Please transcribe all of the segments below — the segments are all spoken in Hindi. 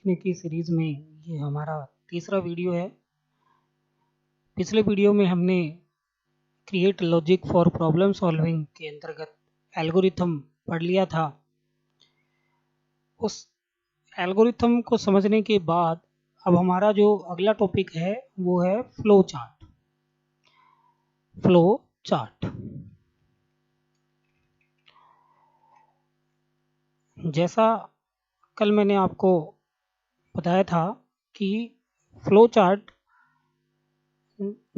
सीखने की सीरीज में ये हमारा तीसरा वीडियो है। पिछले वीडियो में हमने create logic for problem solving के अंतर्गत एल्गोरिथम पढ़ लिया था। उस एल्गोरिथम को समझने के बाद अब हमारा जो अगला टॉपिक है वो है फ्लो चार्ट। फ्लो चार्ट जैसा कल मैंने आपको बताया था कि फ्लो चार्ट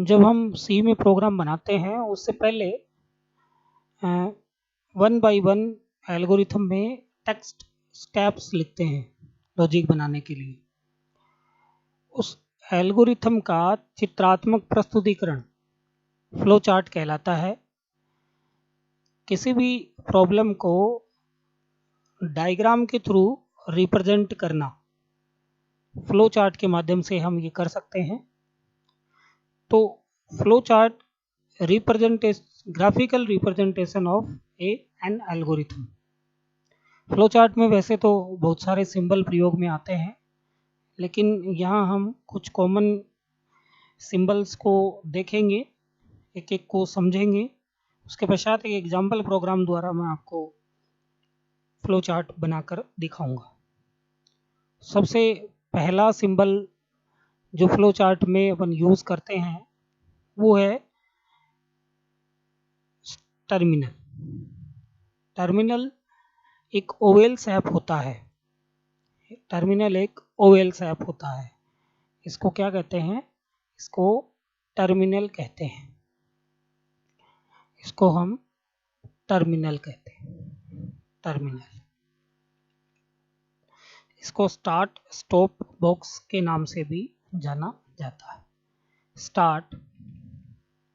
जब हम सी में प्रोग्राम बनाते हैं उससे पहले वन बाय वन एल्गोरिथम में टेक्स्ट स्टेप्स लिखते हैं लॉजिक बनाने के लिए। उस एल्गोरिथम का चित्रात्मक प्रस्तुतिकरण फ्लो चार्ट कहलाता है। किसी भी प्रॉब्लम को डायग्राम के थ्रू रिप्रेजेंट करना फ्लो चार्ट के माध्यम से हम ये कर सकते हैं। तो flow chart graphical representation of an algorithm. Flow chart में वैसे तो बहुत सारे सिंबल प्रयोग में आते हैं, लेकिन यहाँ हम कुछ कॉमन सिंबल्स को देखेंगे, एक एक को समझेंगे। उसके पश्चात एक एग्जाम्पल प्रोग्राम द्वारा मैं आपको फ्लो चार्ट बनाकर दिखाऊंगा। सबसे पहला सिंबल जो फ्लो चार्ट में अपन यूज करते हैं वो है टर्मिनल। टर्मिनल एक ओवल शेप होता है। टर्मिनल एक ओवल शेप होता है। इसको क्या कहते हैं? इसको टर्मिनल कहते हैं। इसको हम टर्मिनल कहते हैं। टर्मिनल इसको स्टार्ट स्टॉप बॉक्स के नाम से भी जाना जाता है। Start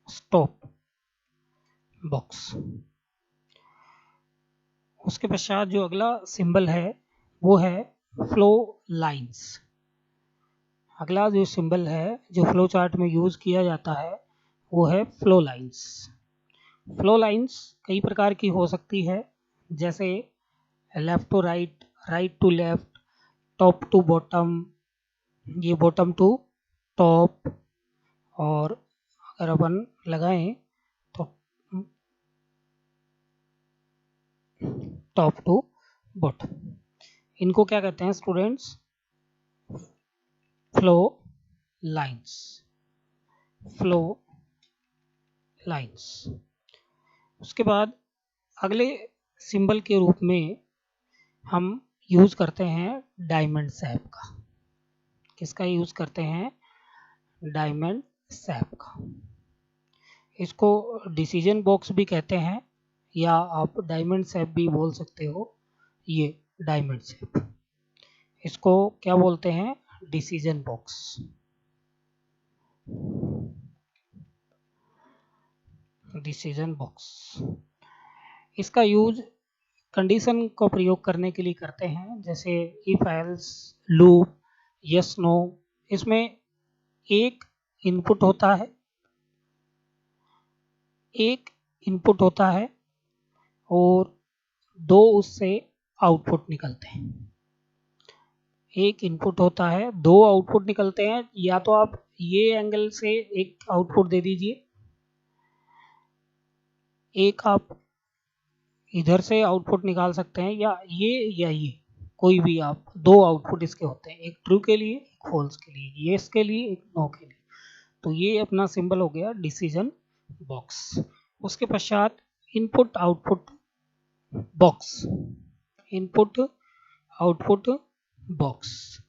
stop box. उसके पश्चात जो अगला सिंबल है वो है फ्लो लाइंस। अगला जो सिंबल है जो फ्लो चार्ट में यूज किया जाता है वो है फ्लो लाइंस। फ्लो लाइंस कई प्रकार की हो सकती है, जैसे left to right, right to left, top to bottom, ये बॉटम टू टॉप, और अगर अपन लगाएं तो टॉप टू बॉटम। इनको क्या कहते हैं students? Flow lines. Flow lines. उसके बाद अगले सिंबल के रूप में हम यूज करते हैं डायमंड शेप का। किसका यूज करते हैं? डायमंड शेप का। इसको डिसीजन बॉक्स भी कहते हैं, या आप डायमंड शेप भी बोल सकते हो। ये डायमंड शेप, इसको क्या बोलते हैं? Decision box. डिसीजन बॉक्स इसका यूज कंडीशन को प्रयोग करने के लिए करते हैं, जैसे if else, loop, yes no. इसमें एक इनपुट होता है, और दो उससे आउटपुट निकलते हैं। एक इनपुट होता है, दो आउटपुट निकलते हैं। या तो आप ये एंगल से एक आउटपुट दे दीजिए, एक आप इधर से आउटपुट निकाल सकते हैं, या ये कोई भी आप दो आउटपुट इसके होते हैं, एक ट्रू के लिए, एक फॉल्स के लिए, येस के लिए, एक नो के लिए। तो ये अपना सिंबल हो गया डिसीजन बॉक्स। उसके पश्चात input output box. Input output box.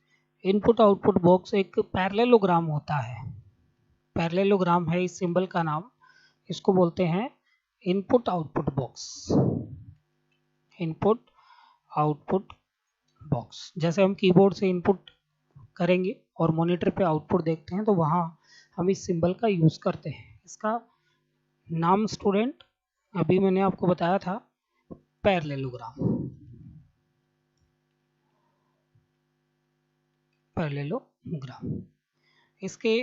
Input output box एक पैरेललोग्राम होता है। पैरेललोग्राम है इस सिंबल का नाम। इसको बोलते हैं input output box. Input output box. जैसे हम कीबोर्ड से इनपुट करेंगे और मॉनिटर पे आउटपुट देखते हैं, तो वहाँ हम इस सिंबल का यूज करते हैं। इसका नाम स्टूडेंट अभी मैंने आपको बताया था, पैरेललोग्राम। पैरेललोग्राम। इसके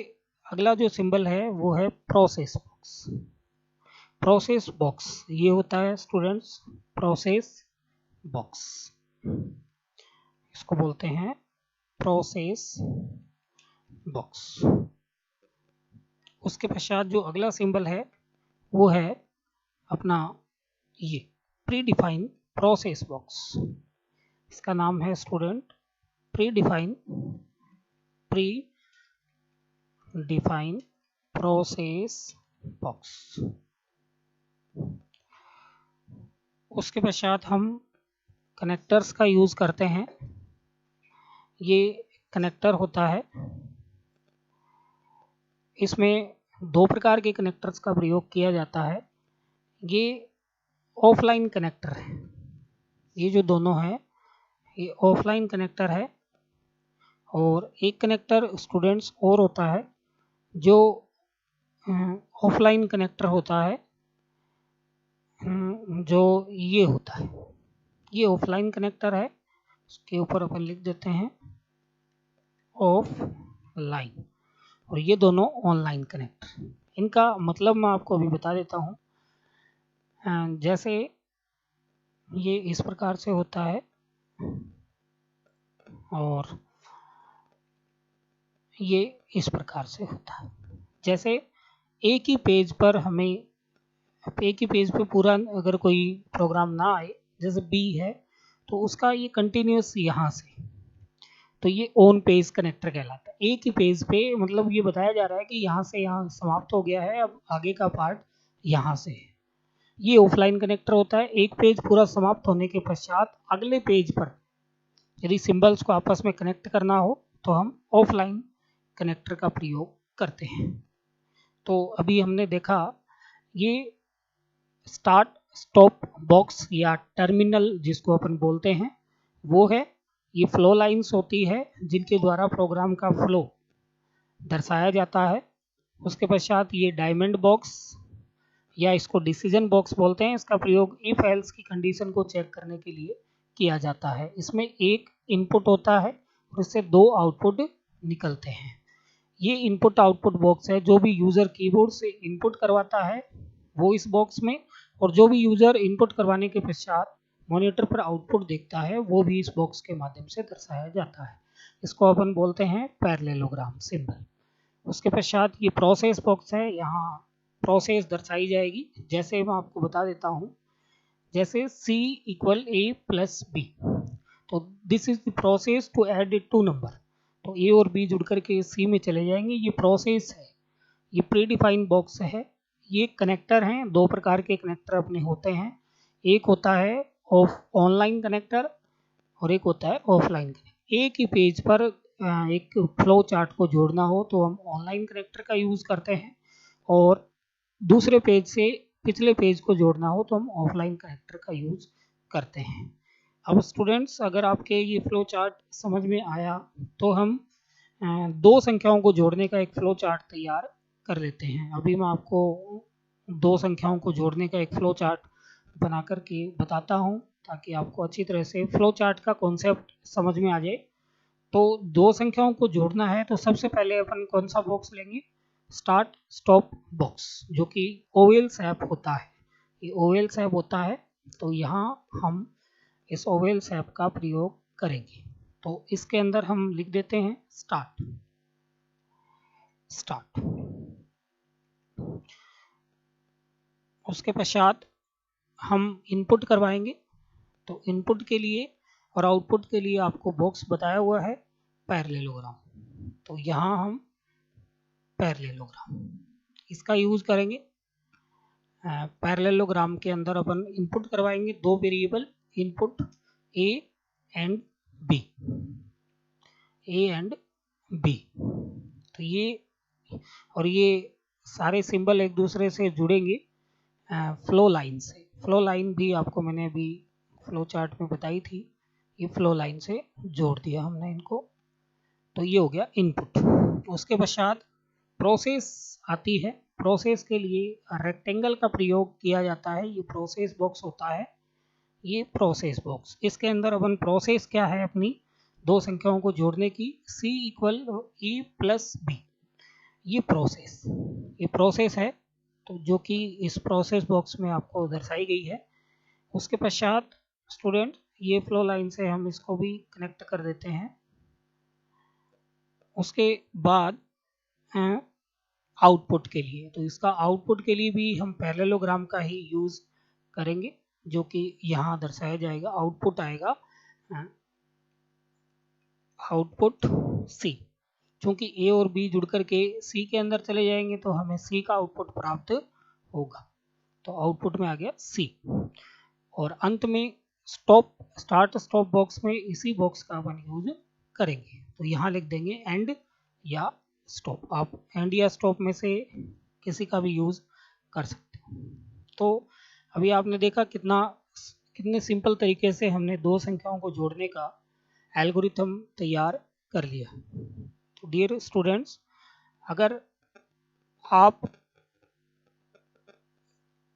अगला जो सिंबल है वो है प्रोसेस बॉक्स। प्रोसेस बॉक्स ये होता है स्टूडेंट्स प्रोसेस बॉक्स। इसको बोलते हैं प्रोसेस बॉक्स। उसके पश्चात जो अगला सिंबल है वो है अपना ये प्री डिफाइन प्रोसेस बॉक्स। इसका नाम है student pre define process box. उसके पश्चात हम कनेक्टर्स का यूज करते हैं। ये कनेक्टर होता है, इसमें दो प्रकार के कनेक्टर्स का प्रयोग किया जाता है। ये ऑफलाइन कनेक्टर है, ये जो दोनों हैं ये ऑफलाइन कनेक्टर है। और एक कनेक्टर स्टूडेंट्स और होता है जो ऑफलाइन कनेक्टर होता है, जो ये होता है, ये ऑफलाइन कनेक्टर है। उसके ऊपर अपन लिख देते हैं ऑफलाइन। और ये दोनों ऑनलाइन कनेक्टर। इनका मतलब मैं आपको अभी बता देता हूँ। जैसे ये इस प्रकार से होता है और ये इस प्रकार से होता है। जैसे एक ही पेज पर हमें, एक ही पेज पे पूरा अगर कोई प्रोग्राम ना आए, जैसे बी है तो उसका ये कंटिन्यूस यहाँ से, तो ये ऑन पेज कनेक्टर कहलाता है। एक ही पेज पे मतलब ये बताया जा रहा है कि यहाँ से यहाँ समाप्त हो गया है, अब आगे का पार्ट यहाँ से है। ये ऑफलाइन कनेक्टर होता है। एक पेज पूरा समाप्त होने के पश्चात अगले पेज पर यदि सिंबल्स को आपस में कनेक्ट करना हो तो हम ऑफलाइन कनेक्टर का प्रयोग करते हैं। तो अभी हमने देखा ये स्टार्ट स्टॉप बॉक्स या टर्मिनल जिसको अपन बोलते हैं वो है। ये फ्लो लाइंस होती है जिनके द्वारा प्रोग्राम का फ्लो दर्शाया जाता है। उसके पश्चात ये डायमंड बॉक्स या इसको डिसीजन बॉक्स बोलते हैं। इसका प्रयोग इफ एल्स की कंडीशन को चेक करने के लिए किया जाता है। इसमें एक इनपुट होता है और इससे दो आउटपुट निकलते हैं। ये इनपुट आउटपुट बॉक्स है। जो भी यूज़र कीबोर्ड से इनपुट करवाता है वो इस बॉक्स में, और जो भी यूज़र इनपुट करवाने के पश्चात मॉनिटर पर आउटपुट देखता है वो भी इस बॉक्स के माध्यम से दर्शाया जाता है। इसको अपन बोलते हैं पैरेललोग्राम सिंबल। उसके पश्चात ये प्रोसेस बॉक्स है, यहाँ प्रोसेस दर्शाई जाएगी। जैसे मैं आपको बता देता हूँ, जैसे C equal A plus B, तो this is the process to add it to number. तो A और B जुड़ करके C में चले जाएंगे। ये प्रोसेस है, ये प्री डिफाइंड बॉक्स है। ये कनेक्टर हैं, दो प्रकार के कनेक्टर अपने होते हैं। एक होता है ऑनलाइन कनेक्टर और एक होता है ऑफलाइन कनेक्टर। एक ही पेज पर एक फ्लो चार्ट को जोड़ना हो तो हम ऑनलाइन कनेक्टर का यूज़ करते हैं, और दूसरे पेज से पिछले पेज को जोड़ना हो तो हम ऑफलाइन कनेक्टर का यूज़ करते हैं। अब स्टूडेंट्स, अगर आपके ये फ्लो चार्ट समझ में आया तो हम दो संख्याओं को जोड़ने का एक फ्लो चार्ट तैयार कर लेते हैं। अभी मैं आपको दो संख्याओं को जोड़ने का एक फ्लो चार्ट बना करके बताता हूँ ताकि आपको अच्छी तरह से फ्लो चार्ट का कॉन्सेप्ट समझ में आ जाए। तो दो संख्याओं को जोड़ना है तो सबसे पहले अपन कौन सा बॉक्स लेंगे? स्टार्ट स्टॉप बॉक्स, जो कि ओवल शेप होता है। ये ओवल शेप होता है, तो यहाँ हम इस ओवल शेप का प्रयोग करेंगे। तो इसके अंदर हम लिख देते हैं स्टार्ट। उसके पश्चात हम इनपुट करवाएंगे। तो इनपुट के लिए और आउटपुट के लिए आपको बॉक्स बताया हुआ है पैरेललोग्राम। तो यहाँ हम पैरेललोग्राम इसका यूज करेंगे। पैरेललोग्राम के अंदर अपन इनपुट करवाएंगे दो variable, input A and B। तो ये और ये सारे सिंबल एक दूसरे से जुड़ेंगे फ्लो लाइन से। फ्लो लाइन भी आपको मैंने अभी फ्लो चार्ट में बताई थी, ये फ्लो लाइन से जोड़ दिया हमने इनको। तो ये हो गया इनपुट। उसके पश्चात प्रोसेस आती है। प्रोसेस के लिए रेक्टेंगल का प्रयोग किया जाता है। ये प्रोसेस बॉक्स होता है, ये प्रोसेस बॉक्स। इसके अंदर अपन प्रोसेस क्या है अपनी दो संख्याओं को जोड़ने की, C equal A plus B, ये प्रोसेस है। तो जो कि इस प्रोसेस बॉक्स में आपको दर्शाई गई है। उसके पश्चात स्टूडेंट ये फ्लो लाइन से हम इसको भी कनेक्ट कर देते हैं। उसके बाद आउटपुट के लिए, तो इसका आउटपुट के लिए भी हम पैरेललोग्राम का ही यूज़ करेंगे, जो कि यहाँ दर्शाया जाएगा। आउटपुट आएगा आउटपुट सी। क्योंकि ए और बी जुड़ करके सी के अंदर चले जाएंगे तो हमें सी का आउटपुट प्राप्त होगा, तो आउटपुट में आ गया सी। और अंत में स्टार्ट स्टॉप बॉक्स में इसी बॉक्स का अपन यूज करेंगे, तो यहाँ लिख देंगे एंड या स्टॉप। आप एंड या स्टॉप में से किसी का भी यूज कर सकते हो। तो अभी आपने देखा कितने सिंपल तरीके से हमने दो संख्याओं को जोड़ने का एल्गोरिथम तैयार कर लिया। तो डियर स्टूडेंट्स, अगर आप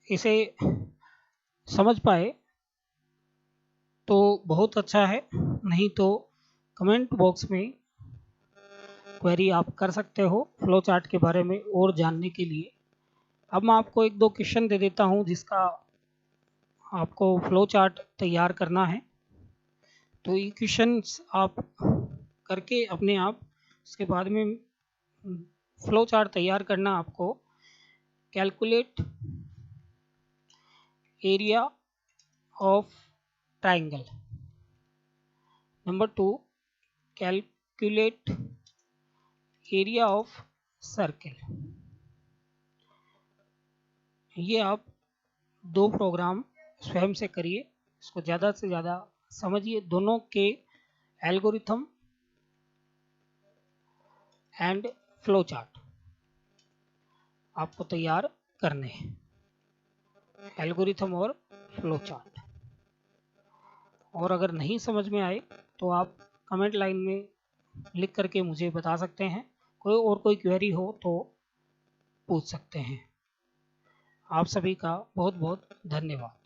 इसे समझ पाए तो बहुत अच्छा है, नहीं तो कमेंट बॉक्स में क्वेरी आप कर सकते हो फ्लो चार्ट के बारे में और जानने के लिए। अब मैं आपको एक दो क्वेश्चन दे देता हूं जिसका आपको फ्लो चार्ट तैयार करना है। तो ये क्वेश्चन आप करके अपने आप उसके बाद में फ्लो चार्ट तैयार करना आपको। Calculate area of triangle. Number 2, calculate area of circle. ये आप दो प्रोग्राम स्वयं से करिए, इसको ज़्यादा से ज़्यादा समझिए। दोनों के एल्गोरिथम एंड फ्लो चार्ट आपको तैयार करने हैं, एल्गोरिथम और फ्लो चार्ट। और अगर नहीं समझ में आए तो आप कमेंट लाइन में लिख करके मुझे बता सकते हैं। कोई क्वेरी हो तो पूछ सकते हैं। आप सभी का बहुत बहुत धन्यवाद।